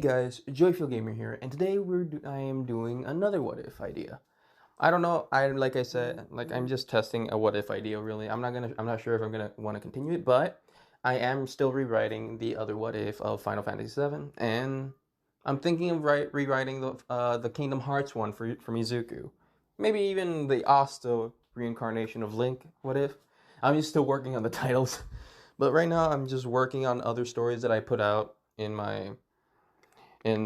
guys, Joyful Gamer here, and today I am doing another what if idea. I don't know. Like I said, I'm just testing a what if idea. Really, I'm not sure if I'm gonna want to continue it, but I am still rewriting the other what if of Final Fantasy VII, and I'm thinking of rewriting the Kingdom Hearts one for Mizuku, maybe even the Asta reincarnation of Link. What if? I'm just still working on the titles, but right now I'm just working on other stories that I put out in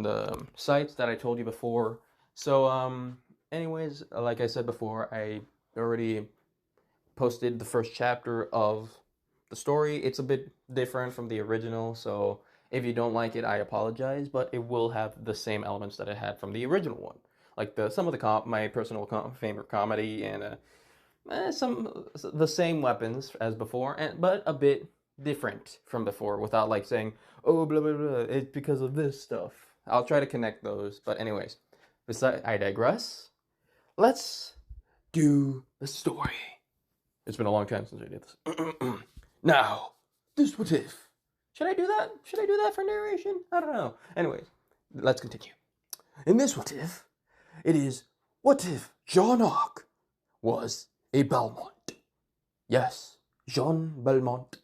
the sites that I told you before. So, anyways, like I said before, I already posted the first chapter of the story. It's a bit different from the original, so if you don't like it, I apologize, but it will have the same elements that it had from the original one. Like some of my personal favorite comedy and some the same weapons as before, but a bit different from before without like saying, oh, blah, blah, blah, it's because of this stuff. I'll try to connect those. But anyways, I digress. Let's do the story. It's been a long time since I did this. Now, this what if? Should I do that? Should I do that for narration? I don't know. Anyways, let's continue. In this what if, it is what if Jaune was a Belmont. Yes, Jaune Belmont.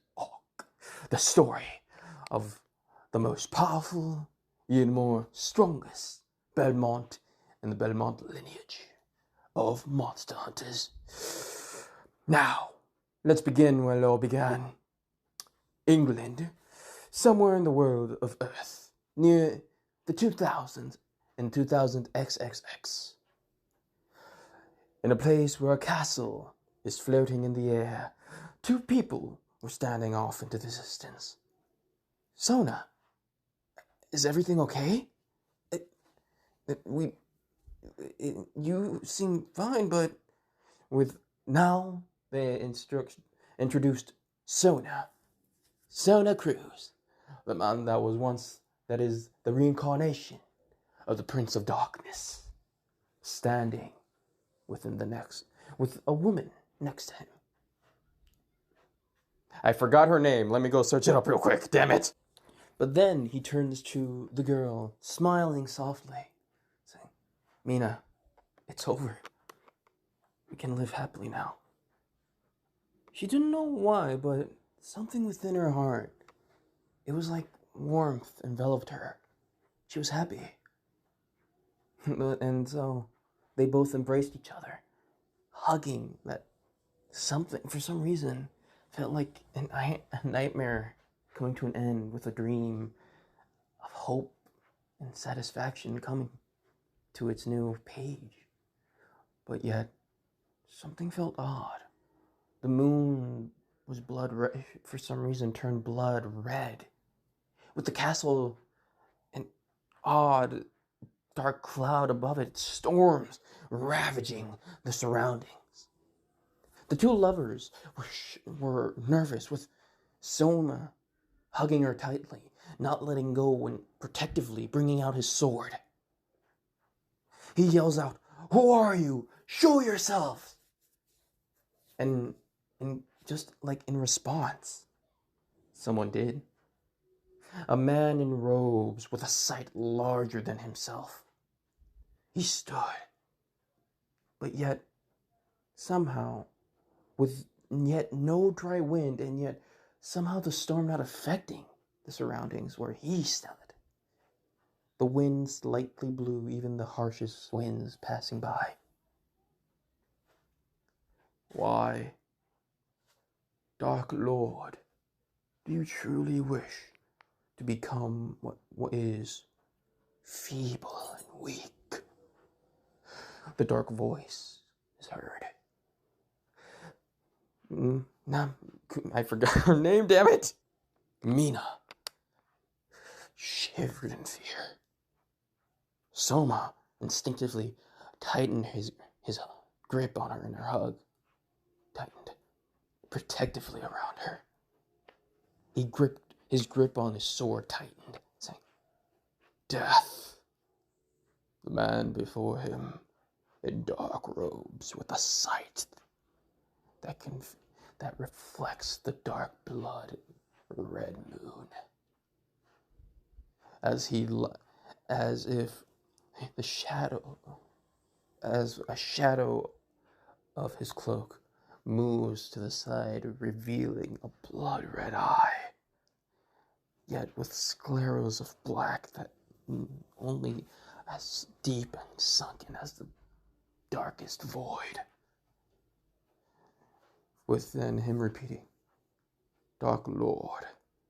The story of the most powerful, yet more strongest Belmont in the Belmont lineage of monster hunters. Now, let's begin where it all began. England, somewhere in the world of Earth, near the 2000s and 2000 XXX. In a place where a castle is floating in the air, two people were standing off into the distance. Sona, is everything okay? You seem fine, but now they introduced Sona Cruz, the man that is the reincarnation of the Prince of Darkness, standing with a woman next to him. I forgot her name. Let me go search it up real quick. Damn it. But then he turns to the girl, smiling softly, saying, Mina, it's over. We can live happily now. She didn't know why, but something within her heart, it was like warmth enveloped her. She was happy. And so they both embraced each other, hugging that something, for some reason, felt like a nightmare coming to an end with a dream of hope and satisfaction coming to its new page. But yet, something felt odd. The moon was blood red, for some reason turned blood red. With the castle, an odd dark cloud above it, storms ravaging the surroundings. The two lovers were nervous, with Sona hugging her tightly, not letting go, and protectively bringing out his sword. He yells out, "Who are you? Show yourself!" And just like in response, someone did. A man in robes with a sight larger than himself. He stood, but yet somehow, with yet no dry wind, and yet somehow the storm not affecting the surroundings where he stood. The wind slightly blew, even the harshest winds passing by. Why, Dark Lord, do you truly wish to become what is feeble and weak? The dark voice is heard. I forgot her name, damn it! Mina shivered in fear. Soma instinctively tightened his grip on her in her hug. Tightened protectively around her. His grip on his sword tightened, saying, Death. The man before him, in dark robes, with a sight that reflects the dark blood of the red moon. As as if the shadow, as a shadow of his cloak moves to the side, revealing a blood-red eye, yet with scleros of black that only as deep and sunken as the darkest void. With then him repeating, "Dark Lord,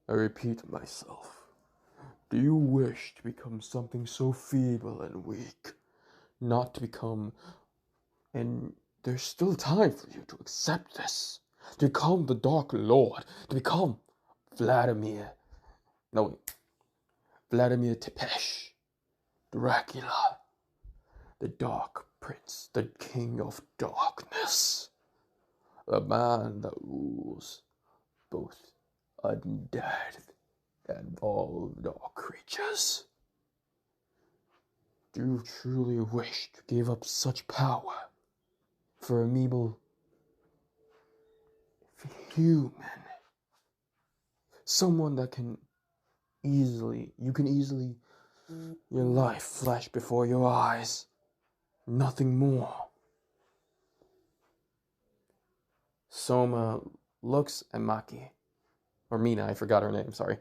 I repeat myself. Do you wish to become something so feeble and weak? Not to become, and there's still time for you to accept this. To become the Dark Lord, to become Vladimir Tepesh, Dracula, the Dark Prince, the King of Darkness, the man that rules both undead and all dark creatures. Do you truly wish to give up such power for a meeble human? Someone that you can easily, your life flash before your eyes. Nothing more." Soma looks at Maki, or Mina, I forgot her name, sorry,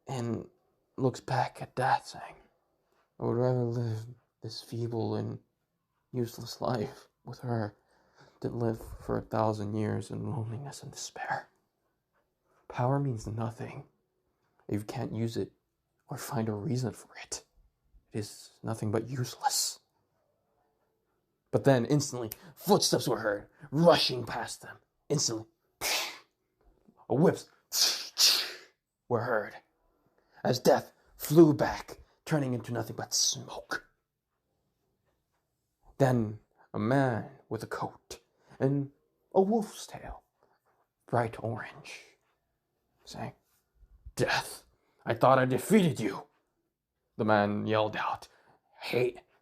and looks back at Dad saying, "I would rather live this feeble and useless life with her than live for 1,000 years in loneliness and despair. Power means nothing if you can't use it or find a reason for it. It is nothing but useless." But then, instantly, footsteps were heard, rushing past them. Instantly, whips were heard, as Death flew back, turning into nothing but smoke. Then, a man with a coat and a wolf's tail, bright orange, saying, "Death, I thought I defeated you." The man yelled out,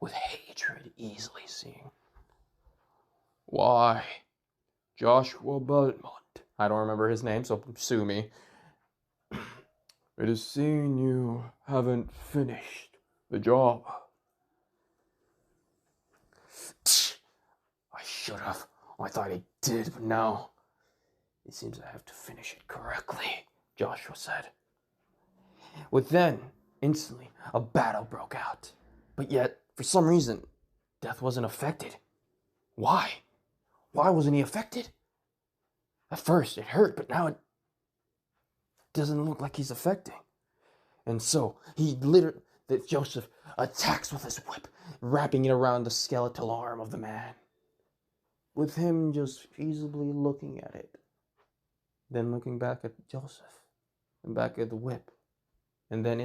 with hatred easily seen. "Why, Joshua Belmont," I don't remember his name, so sue me. "It is seen you haven't finished the job." "I should have. I thought I did, but now it seems I have to finish it correctly," Joshua said. With then, instantly, a battle broke out. But yet, for some reason, Death wasn't affected. Why? Why wasn't he affected? At first, it hurt, but now it doesn't look like he's affecting. And so, Joseph attacks with his whip, wrapping it around the skeletal arm of the man, with him just feasibly looking at it, then looking back at Joseph, and back at the whip, and then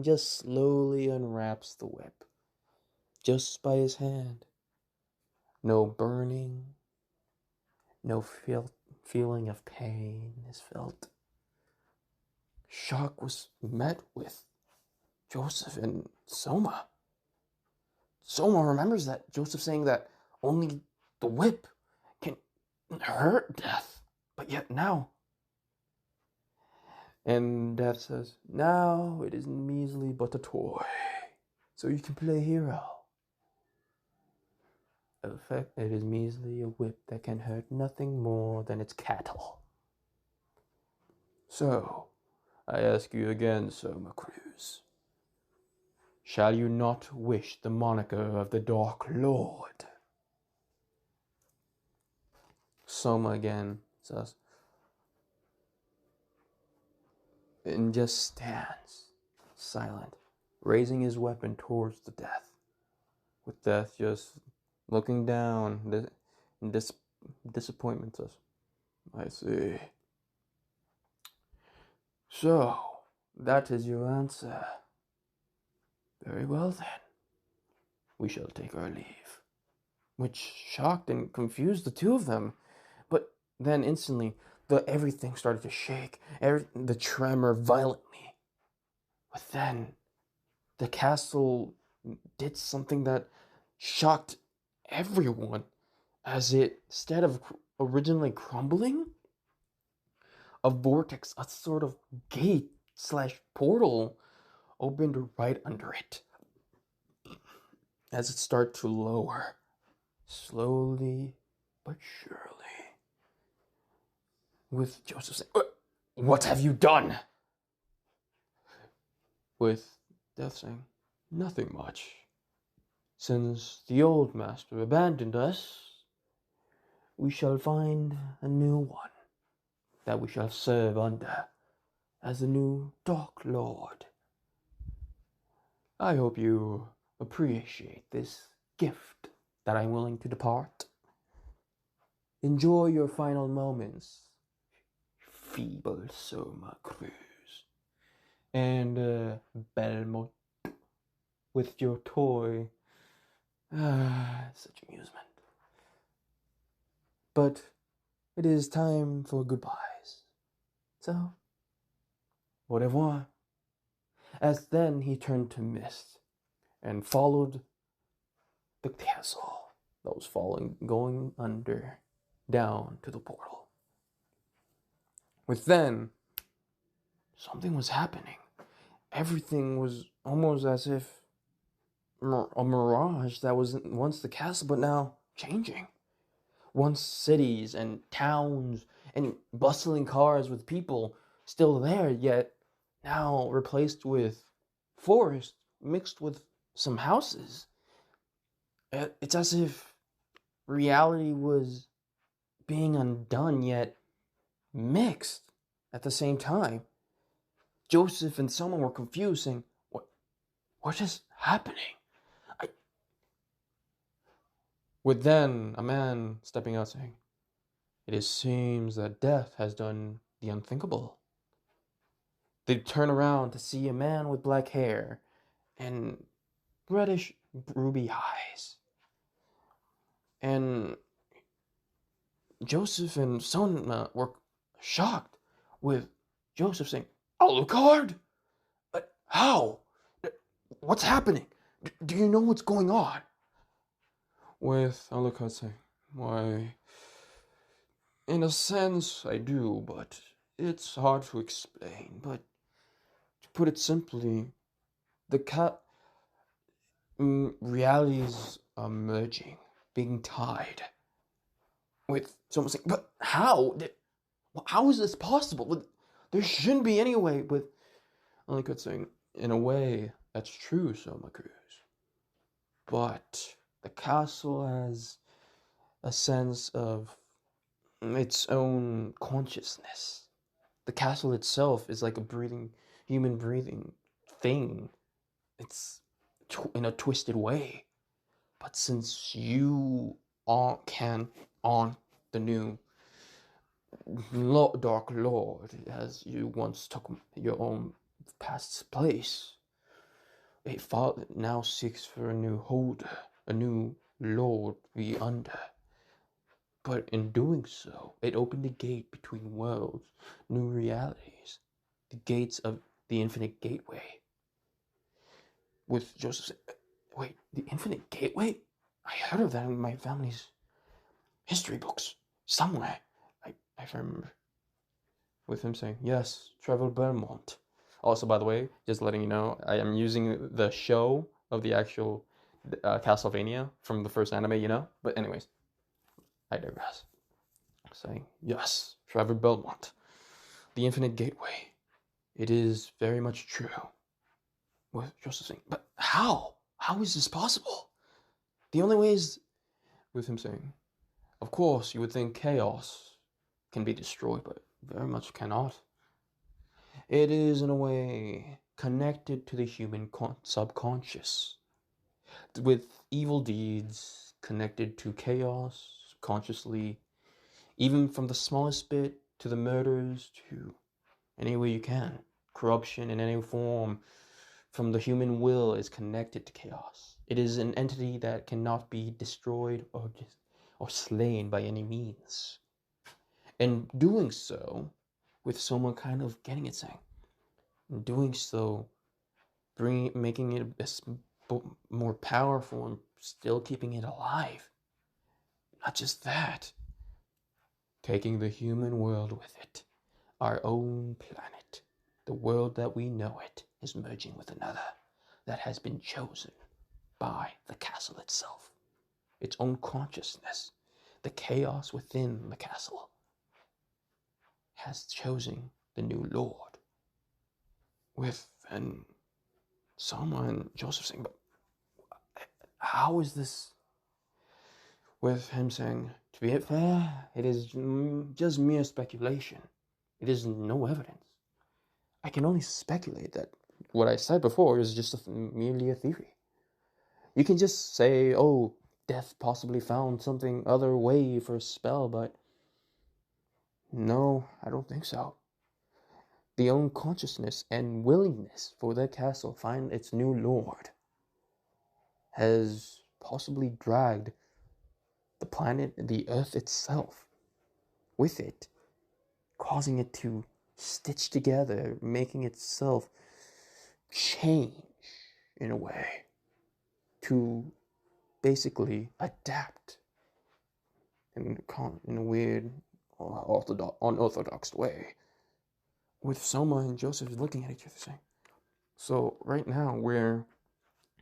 just slowly unwraps the whip, just by his hand. No burning, no feeling of pain is felt. Shock was met with Joseph and Soma. Soma remembers that Joseph saying that only the whip can hurt Death, but yet now. And Death says, "Now it is measly but a toy, so you can play hero. In effect, it is measly a whip that can hurt nothing more than its cattle. So, I ask you again, Soma Cruz, shall you not wish the moniker of the Dark Lord?" Soma again says, and just stands silent, raising his weapon towards the Death, with Death just looking down in disappointment. Says, "I see. So, that is your answer. Very well then. We shall take our leave." Which shocked and confused the two of them. But then instantly, everything started to shake, the tremor violently. But then, the castle did something that shocked everyone, as it, instead of originally crumbling, a vortex, a sort of gate / portal, opened right under it. As it started to lower, slowly but surely, with Joseph saying, "What have you done?" With Death saying, "Nothing much. Since the old master abandoned us, we shall find a new one that we shall serve under as the new Dark Lord. I hope you appreciate this gift that I'm willing to depart. Enjoy your final moments, feeble Soma Cruz, and Belmont with your toy. Such amusement. But it is time for goodbyes. So, au revoir." As then he turned to mist and followed the castle that was going under, down to the portal. With then, something was happening. Everything was almost as if a mirage that was once the castle, but now changing. Once cities and towns and bustling cars with people still there, yet now replaced with forest mixed with some houses. It's as if reality was being undone yet mixed at the same time. Joseph and someone were confused, saying, what is happening? With then a man stepping out saying, "It seems that death has done the unthinkable." They turn around to see a man with black hair and reddish ruby eyes. And Joseph and Sona were shocked with Joseph saying, "Alucard? But how? What's happening? Do you know what's going on?" With Alucard saying, "Why, in a sense I do, but it's hard to explain. But to put it simply, the realities are merging, being tied." With someone saying, "But how? How is this possible? There shouldn't be any way." With Alucard saying, "In a way, that's true, Soma Cruz. But the castle has a sense of its own consciousness. The castle itself is like a human breathing thing. It's in a twisted way. But since you aren't the new Dark Lord, as you once took your own past place, a father now seeks for a new holder, a new Lord be under. But in doing so, it opened a gate between worlds, new realities, the gates of the infinite gateway." With Joseph saying, "Wait, the infinite gateway? I heard of that in my family's history books somewhere. I remember." With him saying, "Yes, travel Belmont." Also, by the way, just letting you know, I am using the show of the actual Castlevania from the first anime. But anyways, I digress. Saying, "Yes, travel Belmont, the infinite gateway. It is very much true." With Joseph saying, "But how? How is this possible? The only way is..." With him saying, "Of course, you would think chaos can be destroyed, but very much cannot. It is, in a way, connected to the human subconscious, with evil deeds connected to chaos consciously, even from the smallest bit to the murders to any way you can. Corruption in any form from the human will is connected to chaos. It is an entity that cannot be destroyed or slain by any means. And doing so, with someone kind of getting it, saying, doing so, making it more powerful and still keeping it alive. Not just that, taking the human world with it, our own planet, the world that we know it, is merging with another that has been chosen by the castle itself, its own consciousness. The chaos within the castle has chosen the new lord. With and someone Joseph saying, but how is this? With him saying, to be fair, it is just mere speculation. It is no evidence. I can only speculate that what I said before is just merely a theory. You can just say, oh, death possibly found something other way for a spell, but no, I don't think so. The own consciousness and willingness for the castle find its new lord has possibly dragged the planet, the earth itself, with it, causing it to stitch together, making itself change in a way to basically adapt in a weird, unorthodox way. With Soma and Joseph looking at each other saying, so right now we're,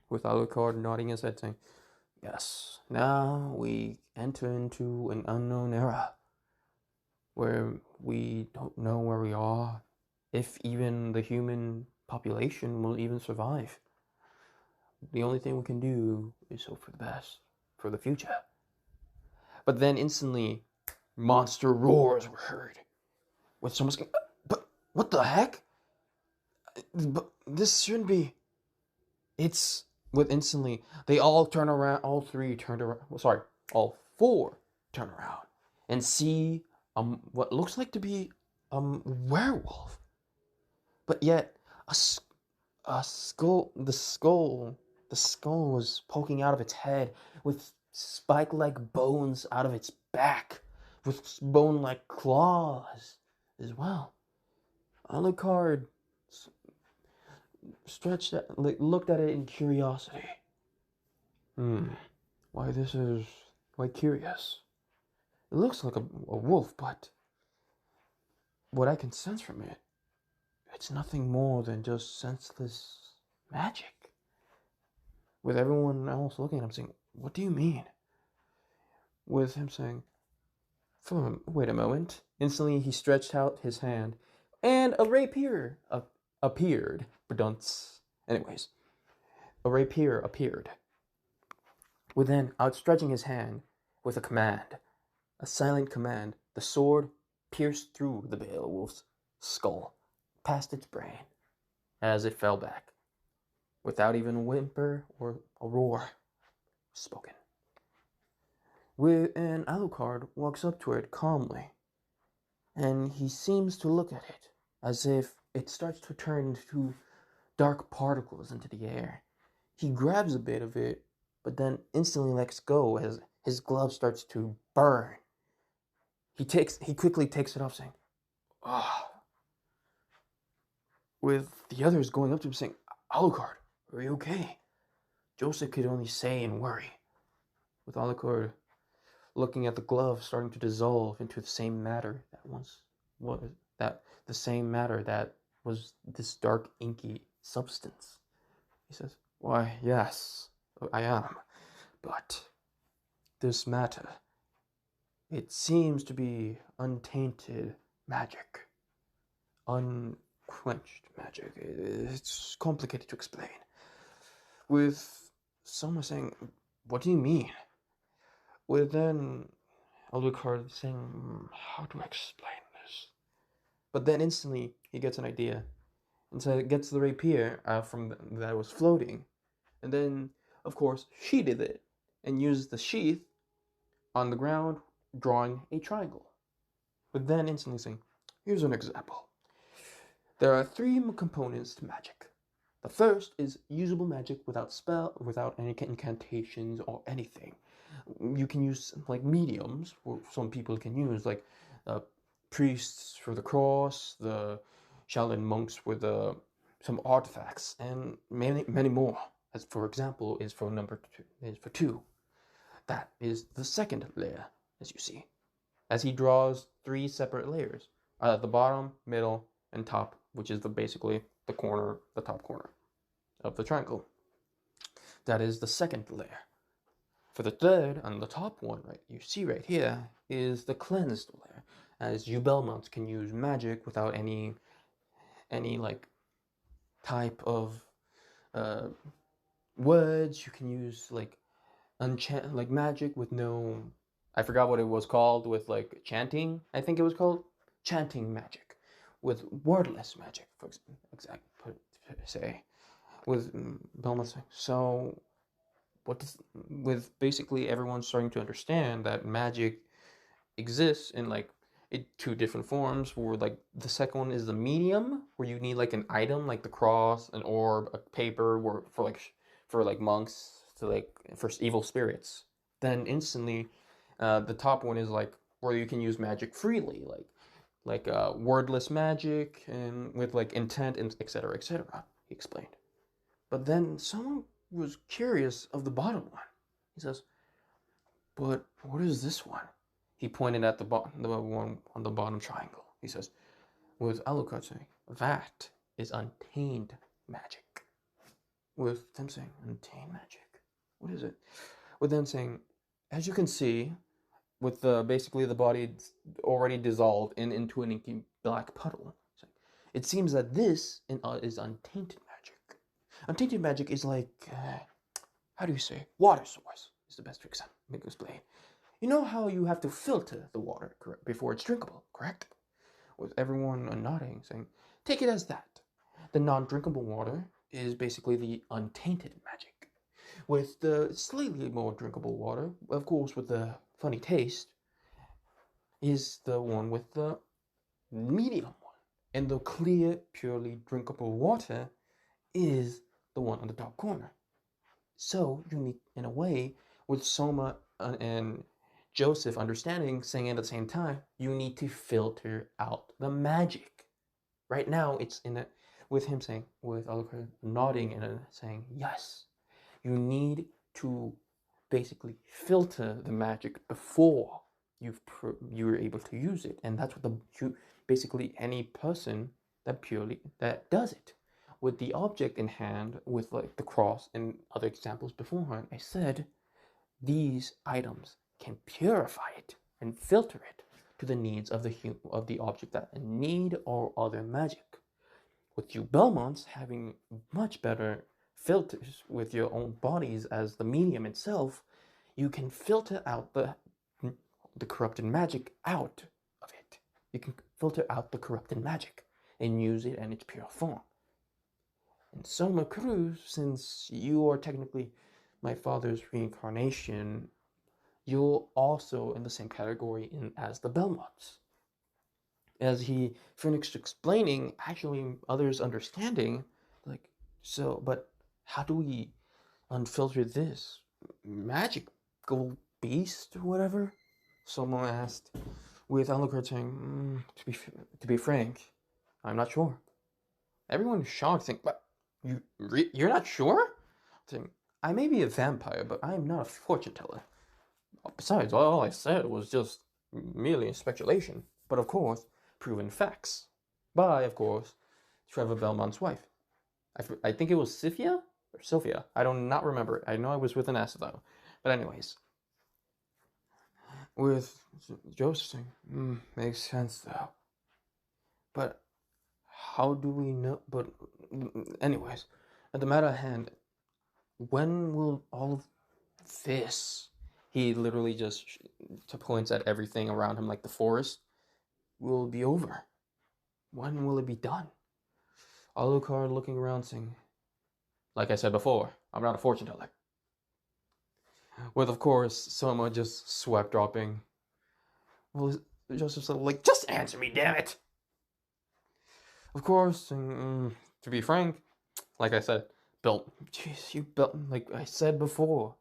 with Alucard nodding his head saying, yes, now we enter into an unknown era where we don't know where we are, if even the human population will even survive. The only thing we can do is hope for the best, for the future. But then instantly, monster roars were heard. With someone's going, but what the heck? But this shouldn't be. It's with instantly, they all turn around, all three turned around, all four turn around and see what looks like to be werewolf. But yet, a skull, the skull was poking out of its head with spike-like bones out of its back, with bone-like claws as well. Alucard stretched, looked at it in curiosity. This is quite curious. It looks like a wolf, but what I can sense from it, it's nothing more than just senseless magic. With everyone else looking at him saying, what do you mean? With him saying, wait a moment. Instantly he stretched out his hand and a rapier appeared. Anyways, a rapier appeared. With then outstretching his hand with a command, a silent command, the sword pierced through the Beowulf's skull, past its brain, as it fell back, without even a whimper or a roar spoken. And Alucard walks up to it calmly, and he seems to look at it as if it starts to turn into dark particles into the air. He grabs a bit of it, but then instantly lets go as his glove starts to burn. He quickly takes it off, saying, "Ah." With the others going up to him saying, "Alucard, are you okay?" Joseph could only say in worry. With Alucard looking at the glove starting to dissolve into the same matter that was this dark inky substance. He says, "Why, yes, I am. But this matter, it seems to be untainted magic. Unquenched magic. It's complicated to explain." With someone saying, "What do you mean?" With then Alucard saying, "How do I explain this?" But then instantly he gets an idea. And so it gets the rapier that was floating. And then, of course, sheathed it and used the sheath on the ground, drawing a triangle. But then instantly saying, "Here's an example. There are three components to magic. The first is usable magic without any incantations or anything. You can use like mediums, or some people can use like priests for the cross, the Shaolin monks with some artifacts, and many more. As for example, is for two. That is the second layer, as you see, as he draws three separate layers, the bottom, middle, and top, which is basically the top corner of the triangle. That is the second layer. For the third, on the top one, right, you see right here, is the cleansed layer. As you Belmonts can use magic without any like type of words. You can use like like magic with no, I forgot what it was called, with like chanting. I think it was called chanting magic, with wordless magic, for say, with Belmont. So with basically everyone starting to understand that magic exists in like two different forms, where like the second one is the medium, where you need like an item like the cross, an orb, a paper, where for like monks, to like for evil spirits. Then instantly the top one is like where you can use magic freely, like wordless magic and with like intent and etc., etc., he explained. But then someone was curious of the bottom one. He says, but what is this one? He pointed at the one on the bottom triangle. He says, with Alucard saying, that is untamed magic. With them saying, untamed magic. What is it? With them saying, as you can see, with basically the body already dissolved into an inky black puddle, it seems that this is untainted magic. Untainted magic is like, how do you say, water source is the best example. Make explain. You know how you have to filter the water before it's drinkable, correct? With everyone nodding, saying, take it as that. The non-drinkable water is basically the untainted magic. With the slightly more drinkable water, of course with the funny taste, is the one with the medium one. And the clear, purely drinkable water is the one on the top corner. So you need, in a way, with Soma and Joseph understanding, saying at the same time, you need to filter out the magic. Right now, it's with him saying, with Alucard nodding and saying, yes, you need to basically filter the magic before you're able to use it. And that's what basically any person that does it. With the object in hand, with like the cross and other examples beforehand, I said these items can purify it and filter it to the needs of the object that need or other magic. With you Belmonts having much better filters with your own bodies as the medium itself, you can filter out the corrupted magic out of it. You can filter out the corrupted magic and use it in its pure form. And Soma Cruz, since you are technically my father's reincarnation, you're also in the same category as the Belmonts. As he finished explaining, actually others understanding, like, so, but how do we unfilter this magical beast or whatever? Someone asked, with Alucard saying, to be frank, I'm not sure. Everyone is shocked, think, but you're not sure? Saying, I may be a vampire, but I am not a fortune teller. Besides, all I said was just merely a speculation, but of course, proven facts. By, of course, Trevor Belmont's wife. I think it was Sylvia. I do not remember. I know I was with an S though. But anyways, with Joseph saying, makes sense though. But how do we know? But anyways, at the matter at hand, when will all of this, he literally just points at everything around him like the forest, will be over? When will it be done? Alucard looking around saying, like I said before, I'm not a fortune teller. With, of course, Soma just sweat dropping. Well, Joseph's like, just answer me, damn it! Of course, to be frank, like I said, like I said before,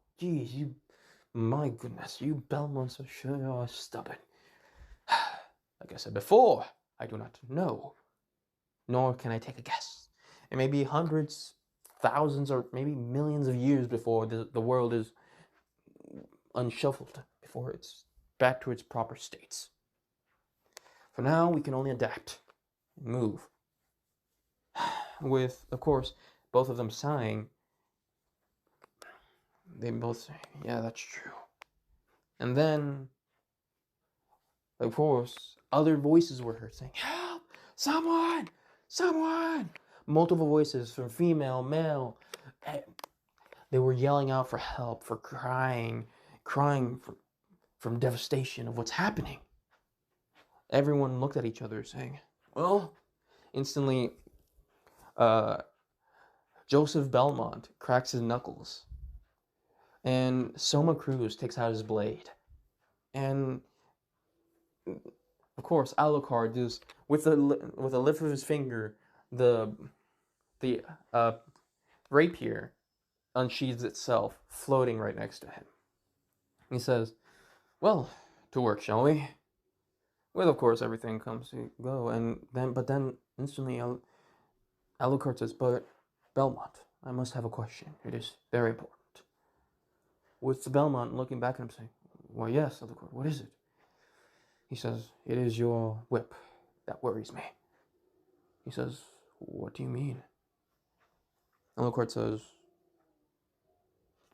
my goodness, you Belmonts are sure stubborn. Like I said before, I do not know, nor can I take a guess. It may be hundreds, thousands, or maybe millions of years before the world is unshuffled, before it's back to its proper states. For now, we can only adapt and move. with, of course, both of them sighing. They both say, yeah, that's true. And then, of course, other voices were heard saying, help! Someone! Someone! Multiple voices from female, male. They were yelling out for help, for crying from devastation of what's happening. Everyone looked at each other saying, well, instantly, Joseph Belmont cracks his knuckles. And Soma Cruz takes out his blade. And, of course, Alucard just, with a lift of his finger, the rapier unsheathes itself, floating right next to him. He says, well, to work, shall we? Well, of course, everything comes to go, but then instantly Alucard says, but Belmont, I must have a question. It is very important. With the Belmont looking back at him saying, well, yes, Alucard, what is it? He says, it is your whip that worries me. He says, what do you mean? Alucard says,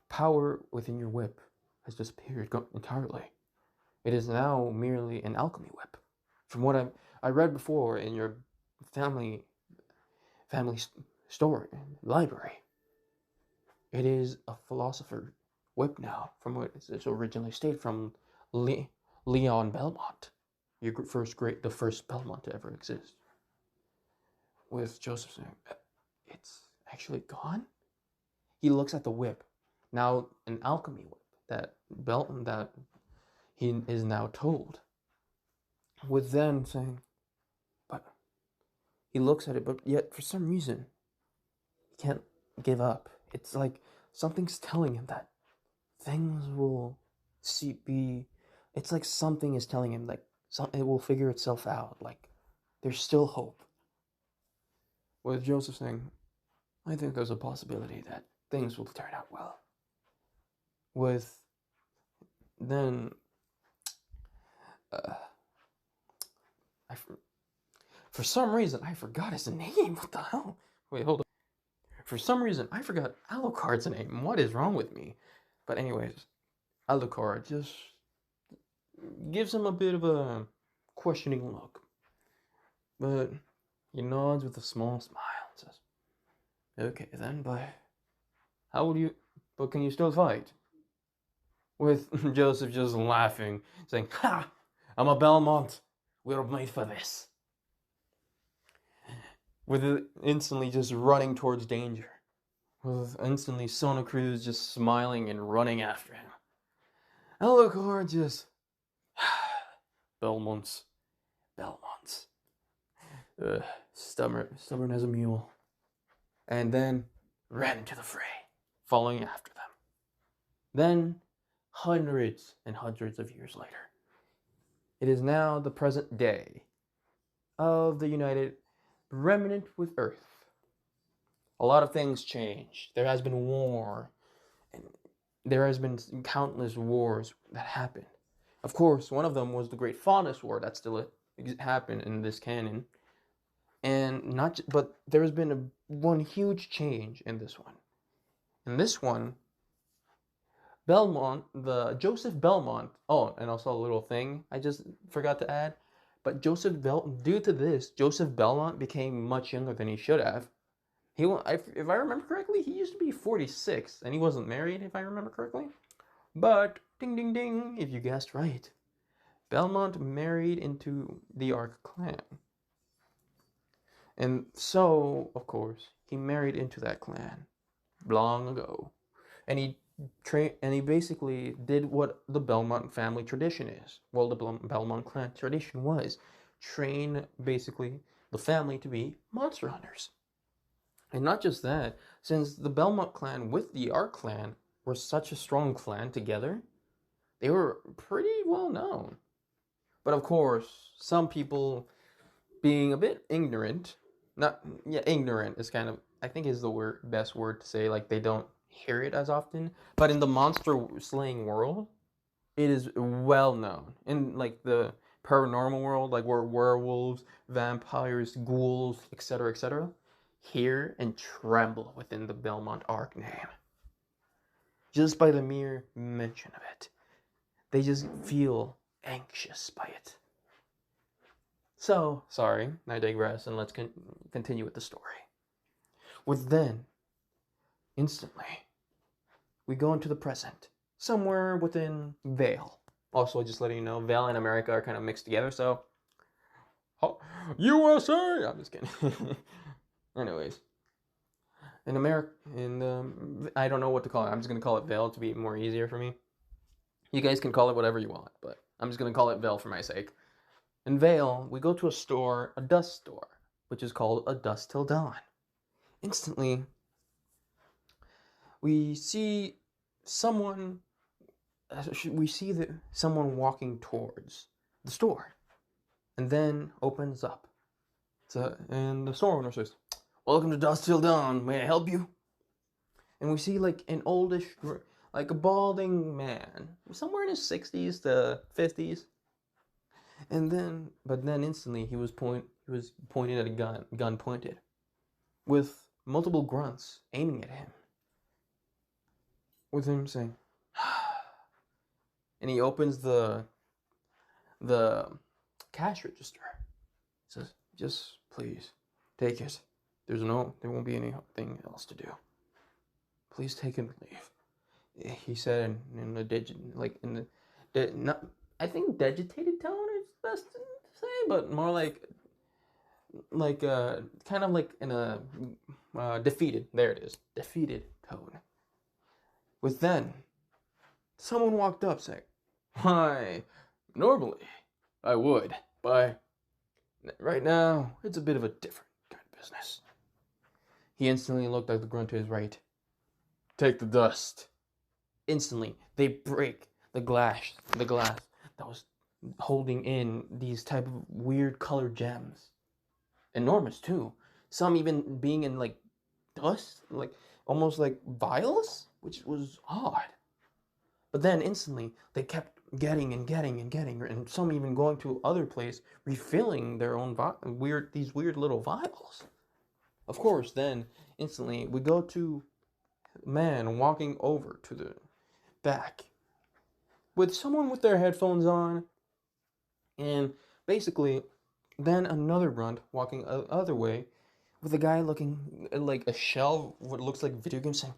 power within your whip has disappeared entirely. It is now merely an alchemy whip. From what I read before in your family story library, it is a philosopher whip now, from what it's originally stated from Leon Belmont, the first Belmont to ever exist. With Joseph saying, it's actually gone? He looks at the whip, now an alchemy whip, that he is now told. With then saying, but he looks at it, but yet for some reason, he can't give up. It's like something's telling him that things will it's like something is telling him, like, it will figure itself out. Like, there's still hope. With Joseph saying, I think there's a possibility that things will turn out well. With then, for some reason, I forgot his name. What the hell? Wait, hold on. For some reason, I forgot Alucard's name. What is wrong with me? But anyways, Alucard just gives him a bit of a questioning look. But he nods with a small smile and says, okay then, but can you still fight? With Joseph just laughing, saying, ha! I'm a Belmont. We're made for this. With it instantly just running towards danger. With instantly Sona Cruz just smiling and running after him. Alucard just, Belmonts. Stubborn as a mule. And then ran into the fray, following after them. Then, hundreds and hundreds of years later, it is now the present day of the United Remnant with Earth. A lot of things changed. There has been war, and there has been countless wars that happened. Of course, one of them was the Great Faunus War that still happened in this canon. But there has been one huge change in this one. In this one, Joseph Belmont. Oh, and also a little thing I just forgot to add. But due to this, Joseph Belmont became much younger than he should have. If I remember correctly, he used to be 46, and he wasn't married, if I remember correctly. But, ding ding ding, if you guessed right, Belmont married into the Ark clan. And so, of course, he married into that clan long ago. And he basically did what the Belmont family tradition is. Well, the Belmont clan tradition was train, basically, the family to be monster hunters. And not just that, since the Belmont clan with the Ark clan were such a strong clan together, they were pretty well known. But of course, some people being a bit ignorant, ignorant is kind of, I think is the best word to say, like they don't hear it as often. But in the monster slaying world, it is well known. In like the paranormal world, like where werewolves, vampires, ghouls, etc., etc., hear and tremble within the Belmont arc name. Just by the mere mention of it. They just feel anxious by it. So, sorry, I digress, and let's continue with the story. With then, instantly, we go into the present, somewhere within Vale. Also, just letting you know, Vale and America are kind of mixed together, so... Oh, USA! I'm just kidding. Anyways. In America, I don't know what to call it. I'm just going to call it Vale to be more easier for me. You guys can call it whatever you want, but I'm just going to call it Vale for my sake. In Vale, we go to a store, a dust store, which is called A Dusk Till Dawn. Instantly, we see someone walking towards the store, and then opens up. And the store owner says, "Welcome to Dusk Till Dawn, may I help you?" And we see like an oldish, like a balding man, somewhere in his 60s to 50s. But then instantly he was pointing at a gun pointed, with multiple grunts aiming at him. With him saying, and he opens the cash register. He says, "Just please take it. There won't be anything else to do. Please take it and leave." He said in the not, I think digitated tone is best to say, but more like kind of like in a defeated. There it is, defeated tone. With then, someone walked up saying, "Why, normally I would, but right now it's a bit of a different kind of business." He instantly looked at the grunt to his right. "Take the dust." Instantly, they break the glass that was holding in these type of weird colored gems. Enormous too. Some even being in like dust, like almost like vials, which was odd. But then instantly, they kept getting, and some even going to other place, refilling their own these weird little vials. Of course, then instantly we go to a man walking over to the back with someone with their headphones on, and basically then another grunt walking the other way with a guy looking like a shell, what looks like video game, saying,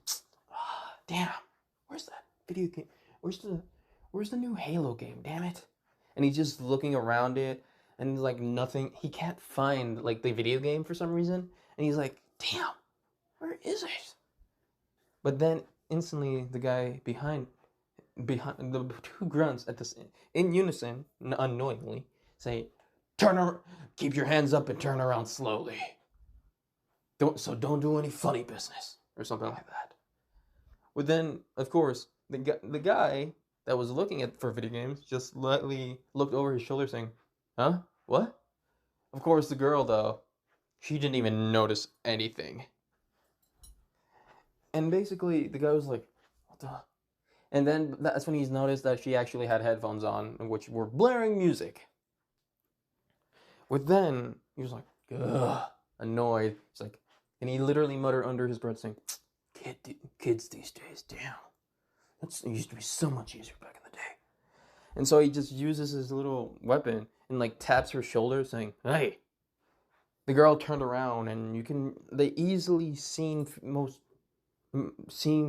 "Damn, where's that video game? Where's the new Halo game, damn it?" And he's just looking around it, and like nothing, he can't find like the video game for some reason, and he's like, "Damn, where is it?" But then instantly the guy behind the two grunts in unison, unknowingly, say, "Turn around, keep your hands up and turn around slowly. Don't do any funny business," or something like that. But then, of course, the guy that was looking for video games just lightly looked over his shoulder, saying, "Huh? What?" Of course, the girl though, she didn't even notice anything. And basically, the guy was like, "What the?" And then that's when he's noticed that she actually had headphones on, which were blaring music. With then, he was like, ugh, annoyed. He's like, and he literally muttered under his breath, saying, "Kids these days, damn. It used to be so much easier back in the day." And so he just uses his little weapon and like taps her shoulder, saying, "Hey." The girl turned around, and they easily seen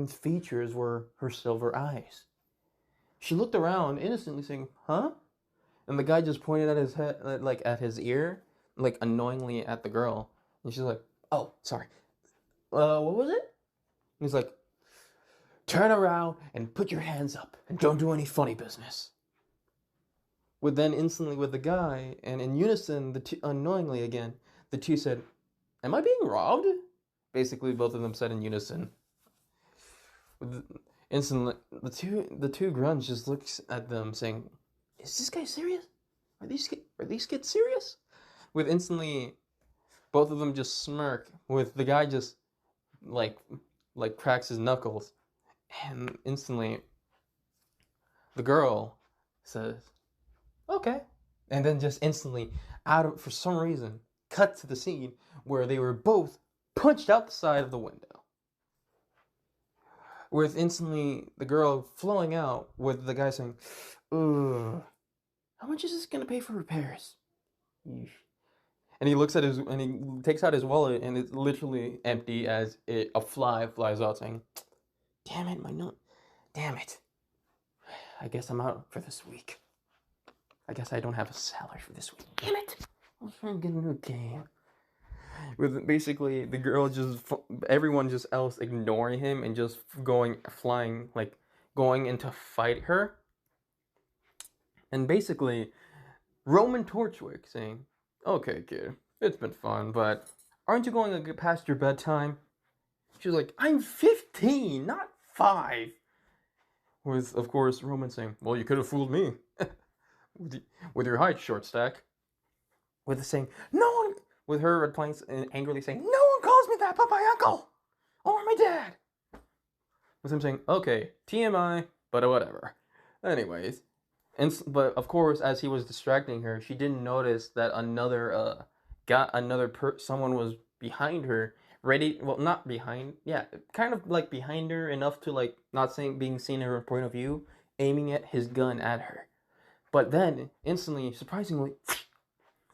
features were her silver eyes. She looked around innocently, saying, "Huh?" And the guy just pointed at his head, like at his ear, like annoyingly at the girl. And she's like, "Oh, sorry. What was it?" And he's like, "Turn around and put your hands up and don't do any funny business." With then instantly with the guy, and in unison, unknowingly again, the two said, "Am I being robbed?" Basically, both of them said in unison. Instantly, the two grunts just looks at them, saying, "Is this guy serious? Are these kids serious?" With instantly, both of them just smirk. With the guy just like cracks his knuckles, and instantly, the girl says, "Okay," and then just instantly for some reason, cut to the scene where they were both punched out the side of the window, with instantly the girl flowing out, with the guy saying, "Ugh, how much is this gonna pay for repairs?" Yeesh. And he looks at his, and he takes out his wallet, and it's literally empty as a fly flies out, saying, "Damn it, my nose! Damn it! I guess I'm out for this week. I guess I don't have a salary for this week. Damn it! I'll try and get a new game." With basically the girl everyone just else ignoring him and just flying, like going in to fight her. And basically, Roman Torchwick saying, "Okay, kid, it's been fun, but aren't you going to get past your bedtime?" She was like, "I'm 15, not 5. With, of course, Roman saying, "Well, you could have fooled me with your height, short stack." With the saying, "No one," with her replying angrily saying, "No one calls me that but my uncle or my dad." With him saying, "Okay, TMI, but whatever." Anyways, but of course, as he was distracting her, she didn't notice that someone was behind her, ready. Well, not behind, yeah, kind of like behind her enough to like not being seen in her point of view, aiming at his gun at her. But then instantly, surprisingly,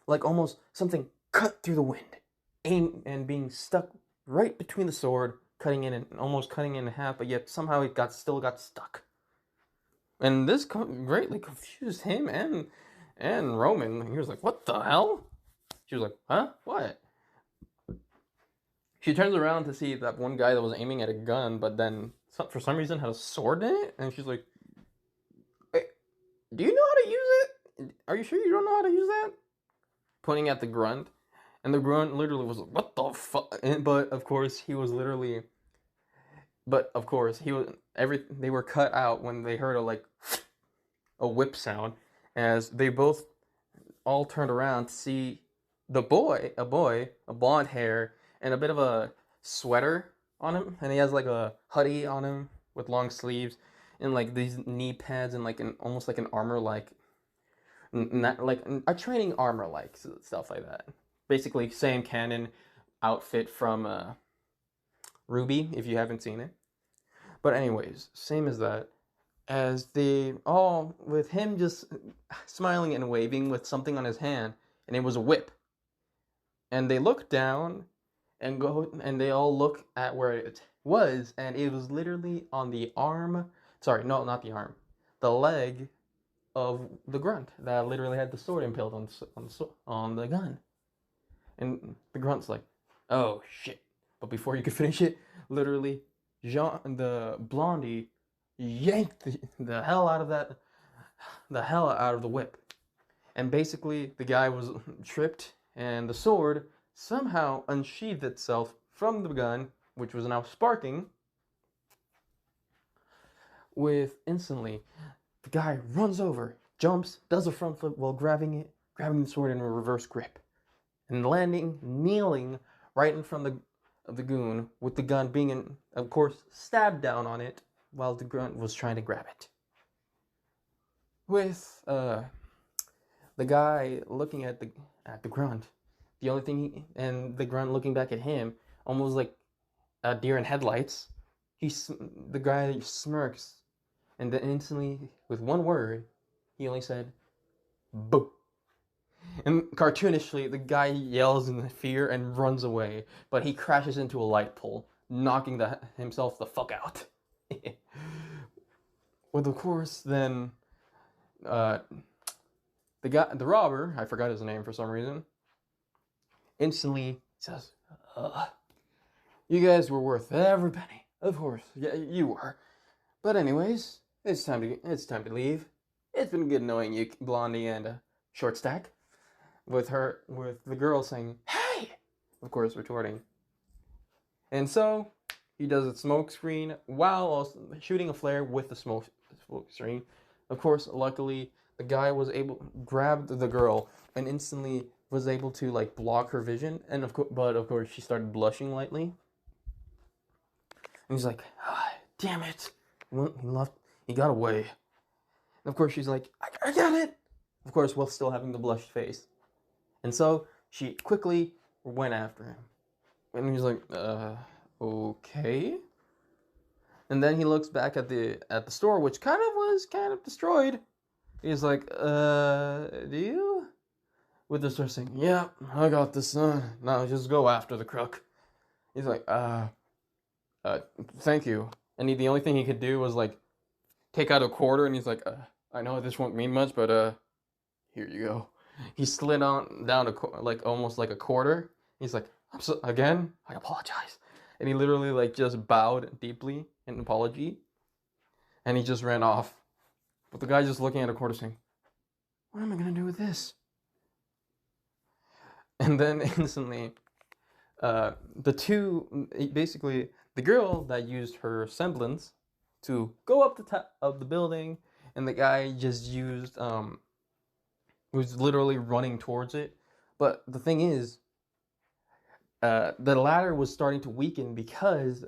like almost something cut through the wind, and being stuck right between the sword, almost cutting it in half, but yet somehow it still got stuck. And this greatly confused him and Roman. He was like, "What the hell?" She was like, "Huh? What?" She turns around to see that one guy that was aiming at a gun, but then for some reason had a sword in it, and she's like, "Hey, do you know how to use it? Are you sure you don't know how to use that?" Pointing at the grunt, and the grunt literally was like, "What the fuck?" But of course he was they were cut out when they heard a whip sound, as they both all turned around to see a blonde hair, and a bit of a sweater on him, and he has like a hoodie on him with long sleeves, and like these knee pads, and like almost like an armor, like not like a training armor, like stuff like that. Basically, Sam Cannon outfit from Ruby, if you haven't seen it. But anyways, same as that. As they all, with him just smiling and waving with something on his hand, and it was a whip. And they look down and they all look at where it was, and it was literally on the arm. Sorry, no, not the arm. The leg of the grunt that literally had the sword impaled on the gun. And the grunt's like, "Oh shit!" But before you could finish it, literally, the blondie yanked the hell out of the whip, and basically the guy was tripped, and the sword somehow unsheathed itself from the gun, which was now sparking. With instantly, the guy runs over, jumps, does a front flip while grabbing the sword in a reverse grip, and kneeling right in front of the goon, with the gun being, of course, stabbed down on it while the grunt was trying to grab it. With the guy looking at the grunt, the only thing and the grunt looking back at him, almost like a deer in headlights. The guy smirks, and then instantly, with one word, he only said, "Boo." And cartoonishly, the guy yells in fear and runs away, but he crashes into a light pole, knocking himself the fuck out. Well, of course, then the robber, I forgot his name for some reason, instantly says, "You guys were worth every penny." Of course, yeah, you were. But anyways, it's time to leave. It's been good knowing you, Blondie and Short Stack. With the girl saying, "Hey!" Of course, retorting. And so he does a smoke screen while also shooting a flare with the smoke screen. Of course, luckily, the guy was grabbed the girl and instantly was able to like block her vision. And of course, she started blushing lightly. And he's like, "Damn it!" He got away. And of course, she's like, I got it!" Of course, while still having the blushed face. And so she quickly went after him. And he's like, okay. And then he looks back at the store, which was kind of destroyed. He's like, do you? With the store saying, yeah, I got this, son. Now just go after the crook. He's like, thank you. And the only thing he could do was like take out a quarter, and he's like, I know this won't mean much, but here you go. He slid on down to like almost like a quarter. He's like, again, I apologize. And he literally like just bowed deeply in apology, and he just ran off. But the guy just looking at a quarter saying, what am I gonna do with this? And then instantly, basically the girl that used her semblance to go up the top of the building, and the guy just used was literally running towards it. But the thing is, the ladder was starting to weaken because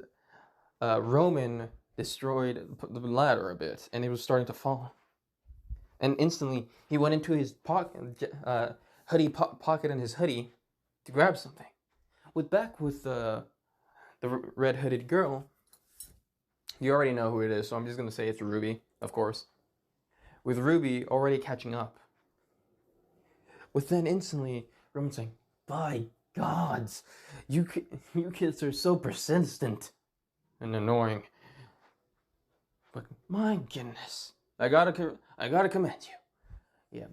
Roman destroyed the ladder a bit, and it was starting to fall. And instantly, he went into his pocket in his hoodie to grab something. With the red-hooded girl, you already know who it is, so I'm just gonna say it's Ruby, of course. With Ruby already catching up. With then instantly, Roman saying, by gods, you kids are so persistent and annoying. But my goodness, I gotta commend you. Yeah,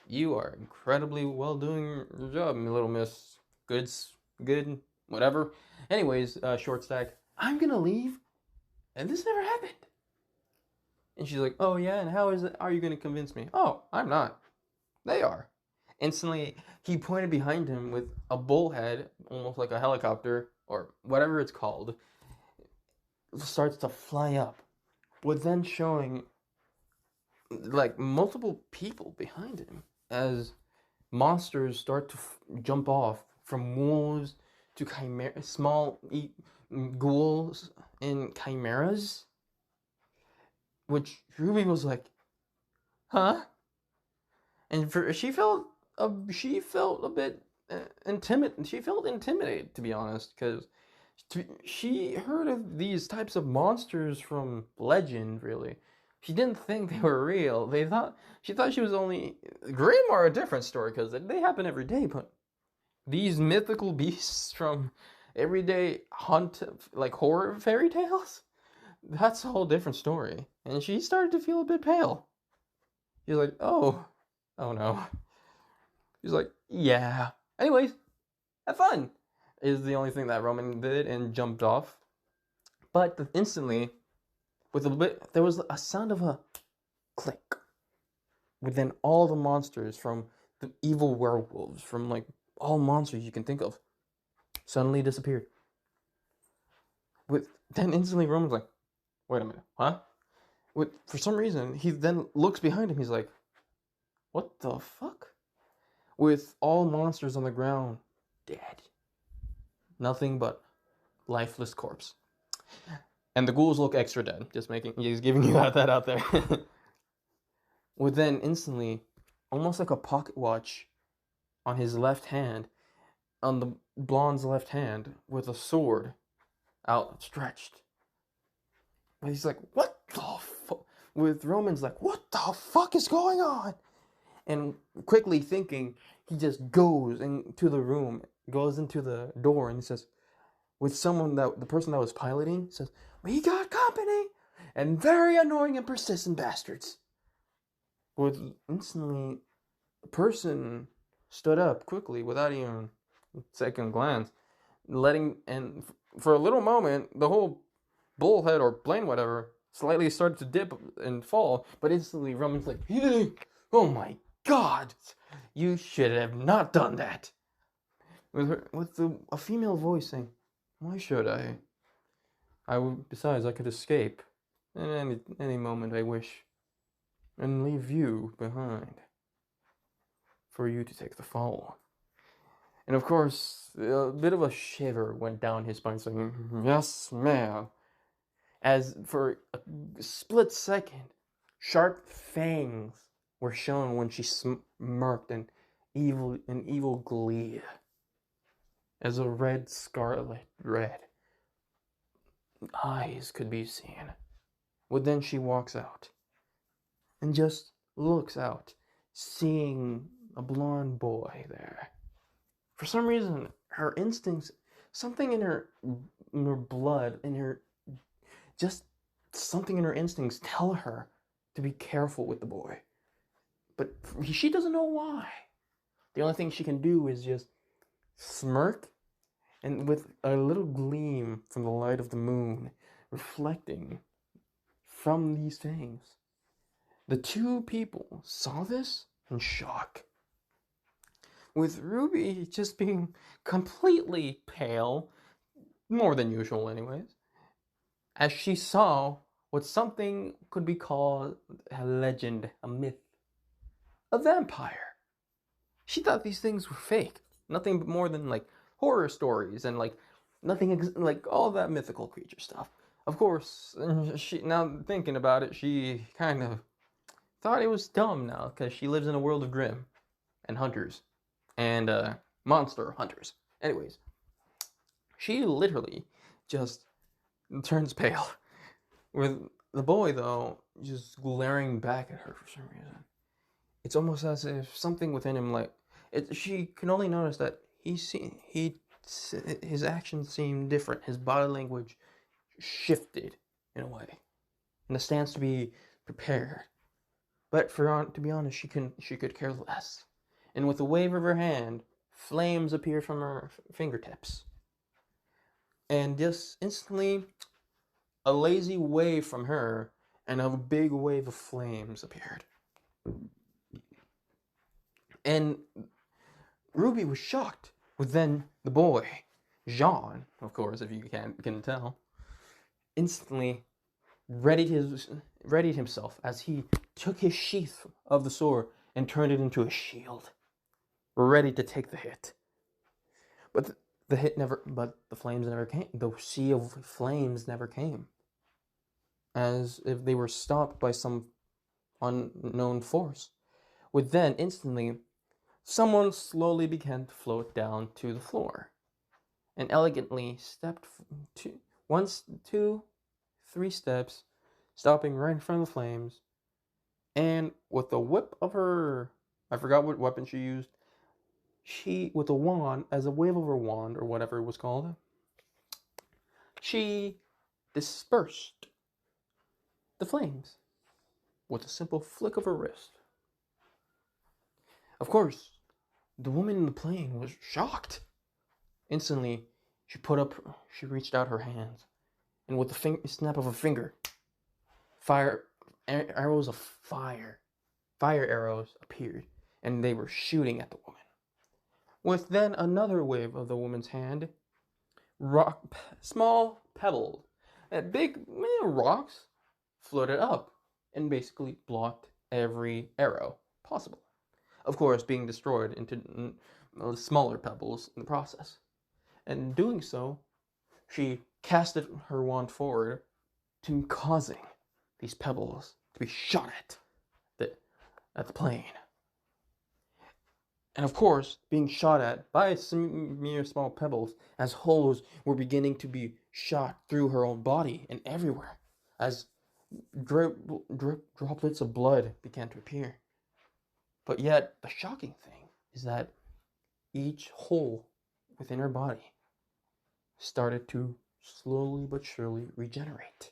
you are incredibly well doing your job, little miss. Good, whatever. Anyways, short stack. I'm gonna leave, and this never happened. And she's like, oh yeah, and how are you gonna convince me? Oh, I'm not. They are. Instantly, he pointed behind him with a bullhead, almost like a helicopter, or whatever it's called, starts to fly up, with then showing like multiple people behind him as monsters start to jump off, from wolves to small ghouls and chimeras, which Ruby was like, huh? And she felt a bit intimidated. She felt intimidated, to be honest, because she heard of these types of monsters from legend. Really, she didn't think they were real. She thought she was only Grimm are a different story because they happen every day. But these mythical beasts from everyday like horror fairy tales, that's a whole different story. And she started to feel a bit pale. She's like, oh no. She's like, yeah. Anyways, have fun. Is the only thing that Roman did and jumped off. But instantly, there was a sound of a click. Within all the monsters, from the evil werewolves, from like all monsters you can think of, suddenly disappeared. Then instantly Roman's like, wait a minute, huh? For some reason, he then looks behind him. He's like, what the fuck? With all monsters on the ground, dead. Nothing but lifeless corpse. And the ghouls look extra dead. Just giving you that out there. With then instantly, almost like a pocket watch on his left hand, on the blonde's left hand, with a sword outstretched. And he's like, what the fuck? With Roman's like, what the fuck is going on? And quickly thinking, he just goes into the room, goes into the door, and he says, with the person that was piloting, says, we got company, and very annoying and persistent bastards. With instantly, the person stood up quickly, without even a second glance, and for a little moment, the whole bullhead or plane, whatever, slightly started to dip and fall, but instantly Roman's like, oh my god, you should have not done that. With a female voice saying, why should I? Besides, I could escape at any moment I wish, and leave you behind for you to take the fall. And of course, a bit of a shiver went down his spine, saying, yes, ma'am. As for a split second, sharp fangs were shown when she smirked in evil glee. as a red scarlet red eyes could be seen. But then she walks out and just looks out, seeing a blonde boy there. For some reason, her instincts, something in her blood, in her, just something in her instincts tell her to be careful with the boy. But she doesn't know why. The only thing she can do is just smirk, and with a little gleam from the light of the moon reflecting from these things. The two people saw this in shock, with Ruby just being completely pale, more than usual anyways, as she saw what something could be called a legend, a myth, a vampire. She thought these things were fake, nothing more than like horror stories and like nothing like all that mythical creature stuff. Of course, she, now thinking about it, she kind of thought it was dumb now because she lives in a world of Grimm and hunters and monster hunters. Anyways, she literally just turns pale, with the boy though just glaring back at her for some reason. It's almost as if something within him, like she can only notice that his actions seem different. His body language shifted in a way, in a stance to be prepared. But to be honest, she could care less. And with a wave of her hand, flames appear from her fingertips. And just instantly, a lazy wave from her and a big wave of flames appeared. And Ruby was shocked. But then the boy, Jaune, of course, if you can tell, instantly readied himself as he took his sheath of the sword and turned it into a shield, ready to take the hit. But the flames never came. The sea of flames never came, as if they were stopped by some unknown force. With then, instantly, someone slowly began to float down to the floor, and elegantly stepped two, 3 steps, stopping right in front of the flames, and with the whip of her, I forgot what weapon she used, with a wand, as a wave of her wand, or whatever it was called, she dispersed the flames with a simple flick of her wrist. Of course, the woman in the plane was shocked. Instantly, she reached out her hands, and with the snap of a finger, arrows of fire arrows appeared, and they were shooting at the woman. With then another wave of the woman's hand, small pebbles, big rocks floated up and basically blocked every arrow possible. Of course, being destroyed into smaller pebbles in the process. And in doing so, she casted her wand forward, to causing these pebbles to be shot at the plane. And of course, being shot at by some mere small pebbles, as holes were beginning to be shot through her own body and everywhere, as droplets of blood began to appear. But yet, the shocking thing is that each hole within her body started to slowly but surely regenerate.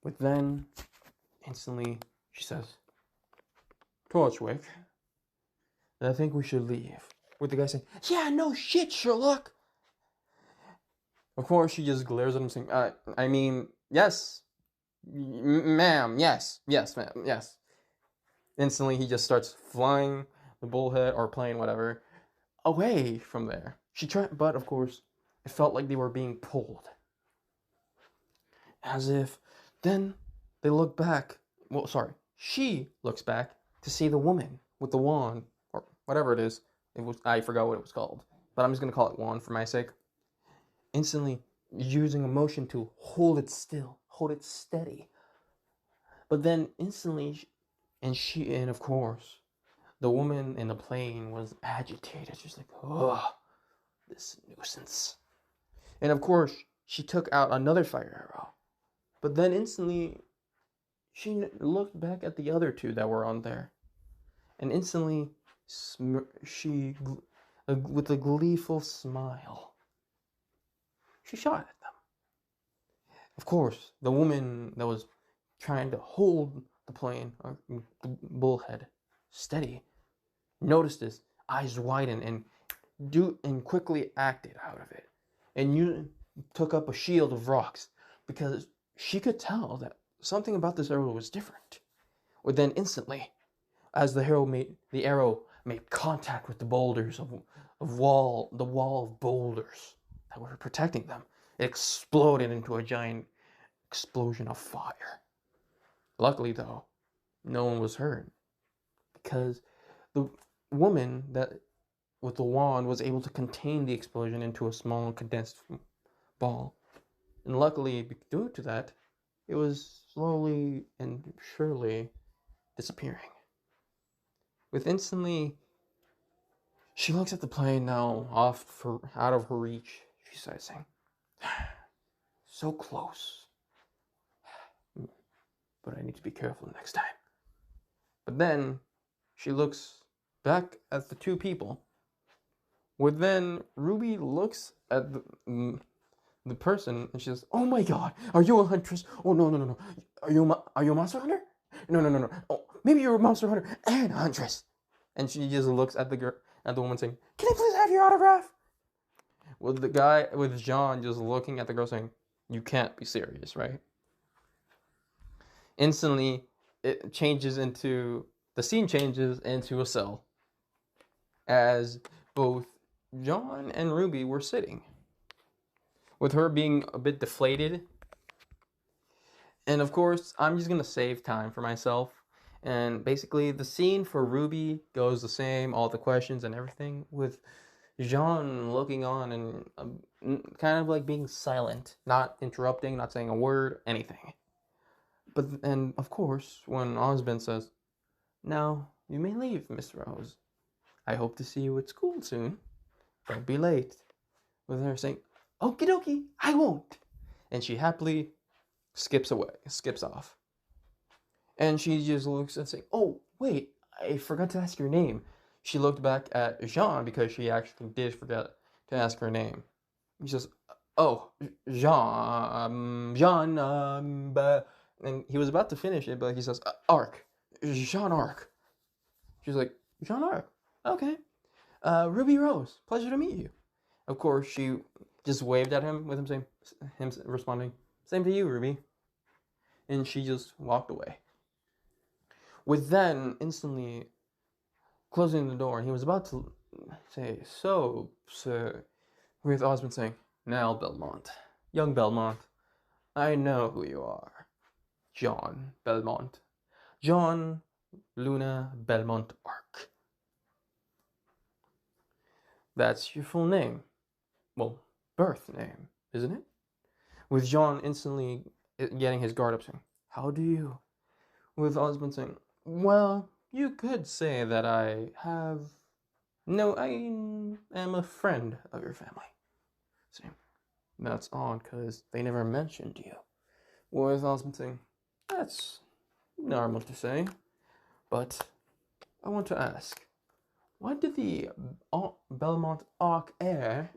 But then, instantly, she says, "Torchwick, I think we should leave." With the guy saying, "Yeah, no shit, Sherlock." Of course, she just glares at him saying, I mean, yes, ma'am, yes, ma'am, yes. Instantly, he just starts flying the bullhead or plane, whatever, away from there. But of course, it felt like they were being pulled. As if, then they look back. Well, sorry, she looks back to see the woman with the wand, or whatever it is. I forgot what it was called, but I'm just gonna call it wand for my sake. Instantly, using a motion to hold it still, hold it steady. But then instantly, and of course, the woman in the plane was agitated, just like, ugh. this nuisance. And of course, she took out another fire arrow. But then instantly, she looked back at the other two that were on there. And instantly, she, with a gleeful smile, she shot at them. Of course, the woman that was trying to hold the plane, or the bullhead, steady, noticed this, eyes widened, and quickly acted out of it. And you took up a shield of rocks, because she could tell that something about this arrow was different. Or then instantly, as the arrow made contact with the boulders the wall of boulders that were protecting them, it exploded into a giant explosion of fire. Luckily, though, no one was hurt, because the woman that with the wand was able to contain the explosion into a small condensed ball. And luckily, due to that, it was slowly and surely disappearing. With instantly, she looks at the plane now, out of her reach. She starts saying, so close. But I need to be careful next time. But then, she looks back at the two people. With then, Ruby looks at the person, and she says, "Oh my God, are you a huntress? Oh no. Are you a monster hunter? No. Oh, maybe you're a monster hunter and a huntress." And she just looks at the woman saying, "Can I please have your autograph?" With Jaune just looking at the girl saying, "You can't be serious, right?" Instantly, the scene changes into a cell, as both Jaune and Ruby were sitting, with her being a bit deflated. And of course, I'm just going to save time for myself. And basically, the scene for Ruby goes the same, all the questions and everything, with Jaune looking on and kind of like being silent, not interrupting, not saying a word, anything. And of course, when Osmond says, "Now, you may leave, Miss Rose. I hope to see you at school soon. Don't be late." With her saying, "Okie dokie, I won't." And she happily skips off. And she just looks and saying, "Oh, wait, I forgot to ask your name." She looked back at Jaune because she actually did forget to ask her name. He says, "Oh, Jean, and he was about to finish it, but he says, "Arc, Jean Arc." She's like, "Jean Arc, okay. Ruby Rose, pleasure to meet you." Of course, she just waved at him with him responding, "Same to you, Ruby." And she just walked away. With then instantly closing the door, and he was about to say, "So, sir," with Osmond saying, "Now, Belmont, young Belmont, I know who you are. Jaune Belmont. Jaune Luna Belmont Arc. That's your full name. Well, birth name, isn't it?" With Jaune instantly getting his guard up, saying, "How do you?" With Osmond saying, "Well, you could say that I am a friend of your family." Saying, "That's odd, because they never mentioned you." With Osmond saying, "That's normal to say, but I want to ask, why did the Belmont Arc heir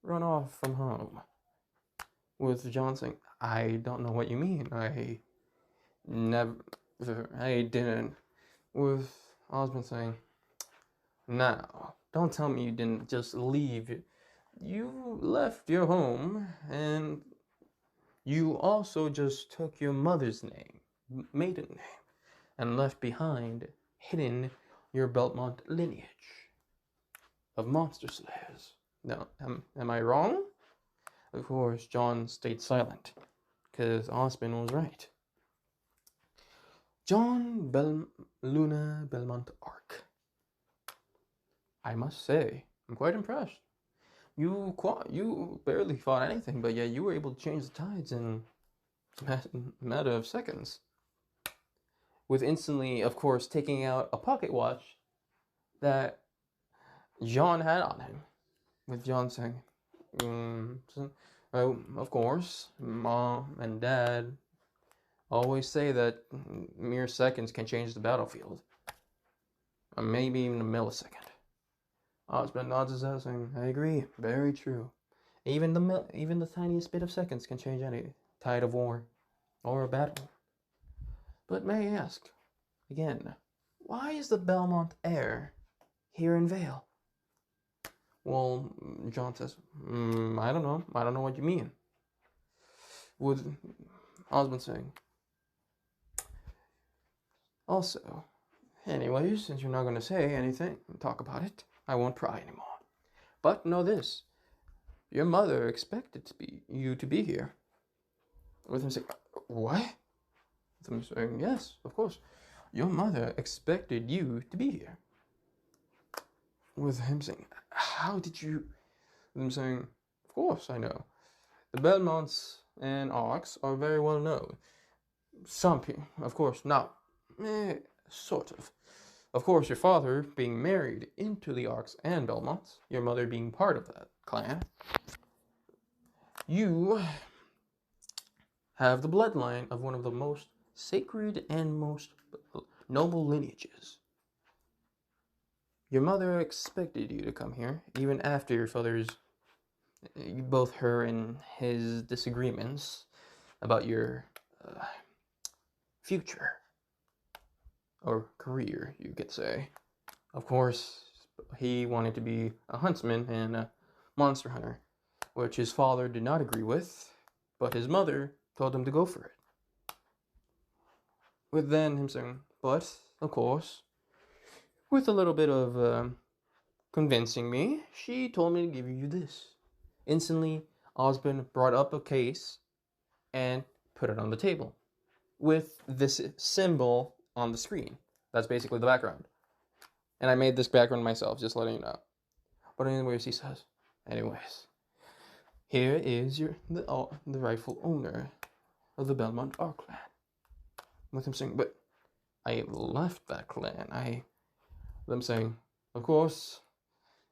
run off from home?" With Jaune saying, "I don't know what you mean. I didn't." With Osmond saying, "Now, don't tell me you didn't just leave. You left your home, and you also just took your mother's name, maiden name, and left behind, hidden, your Belmont lineage of monster slayers. Now, am I wrong?" Of course, Jaune stayed silent, because Osmond was right. Jaune Luna Belmont Arc. I must say, I'm quite impressed. You barely fought anything, but yet you were able to change the tides in a matter of seconds. With instantly, of course, taking out a pocket watch that Jaune had on him. With John saying, of course, Mom and Dad always say that mere seconds can change the battlefield. Or maybe even a millisecond. Osmond nods his head saying, I agree, very true. Even the tiniest bit of seconds can change any tide of war or a battle. But may I ask, again, why is the Belmont heir here in Vale? Well, John says, I don't know. I don't know what you mean. With Osmond saying, also, anyways, since you're not going to say anything and talk about it, I won't pry anymore. But know this, your mother expected you to be here. With him saying, what? With him saying, yes, of course. Your mother expected you to be here. With him saying, how did you? With him saying, of course I know. The Belmonts and Arcs are very well known. Some people, of course, not. Sort of. Of course, your father being married into the Arcs and Belmonts, your mother being part of that clan, you have the bloodline of one of the most sacred and most noble lineages. Your mother expected you to come here, even after your father's, both her and his disagreements about your future, or career, you could say. Of course, he wanted to be a huntsman and a monster hunter, which his father did not agree with, but his mother told him to go for it. With then him saying, but, of course, with a little bit of convincing me, she told me to give you this. Instantly, Osmond brought up a case and put it on the table with this symbol on the screen. That's basically the background. And I made this background myself, just letting you know. But anyways, he says, anyways, here is the rightful owner of the Belmont Arc clan. With him saying, but I left that clan. Them saying, of course,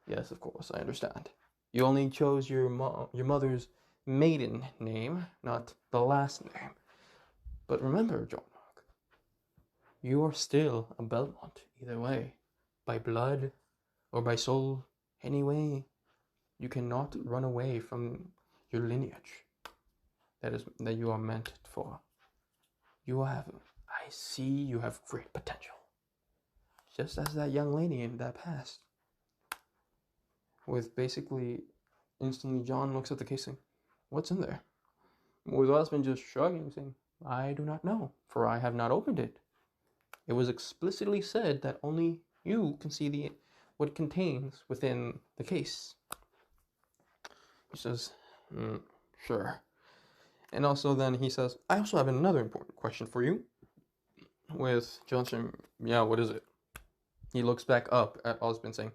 yes, of course, I understand. You only chose your mother's maiden name, not the last name. But remember, Jaune, you are still a Belmont, either way. By blood or by soul, anyway. You cannot run away from your lineage that you are meant for. I see you have great potential. Just as that young lady in that past. With basically, instantly John looks at the case saying, what's in there? With Osmond just shrugging, saying, I do not know, for I have not opened it. It was explicitly said that only you can see what it contains within the case. He says, sure. And also then he says, I also have another important question for you. With John saying, yeah, what is it? He looks back up at Osmond saying,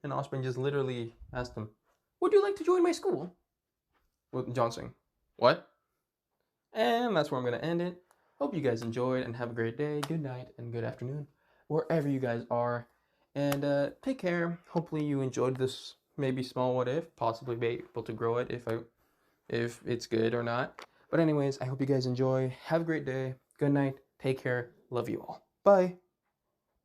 and Osmond just literally asked him, would you like to join my school? With John saying, what? And that's where I'm going to end it. Hope you guys enjoyed and have a great day, good night, and good afternoon, wherever you guys are. And take care. Hopefully you enjoyed this maybe small what if, possibly be able to grow it if it's good or not. But anyways, I hope you guys enjoy. Have a great day. Good night. Take care. Love you all. Bye.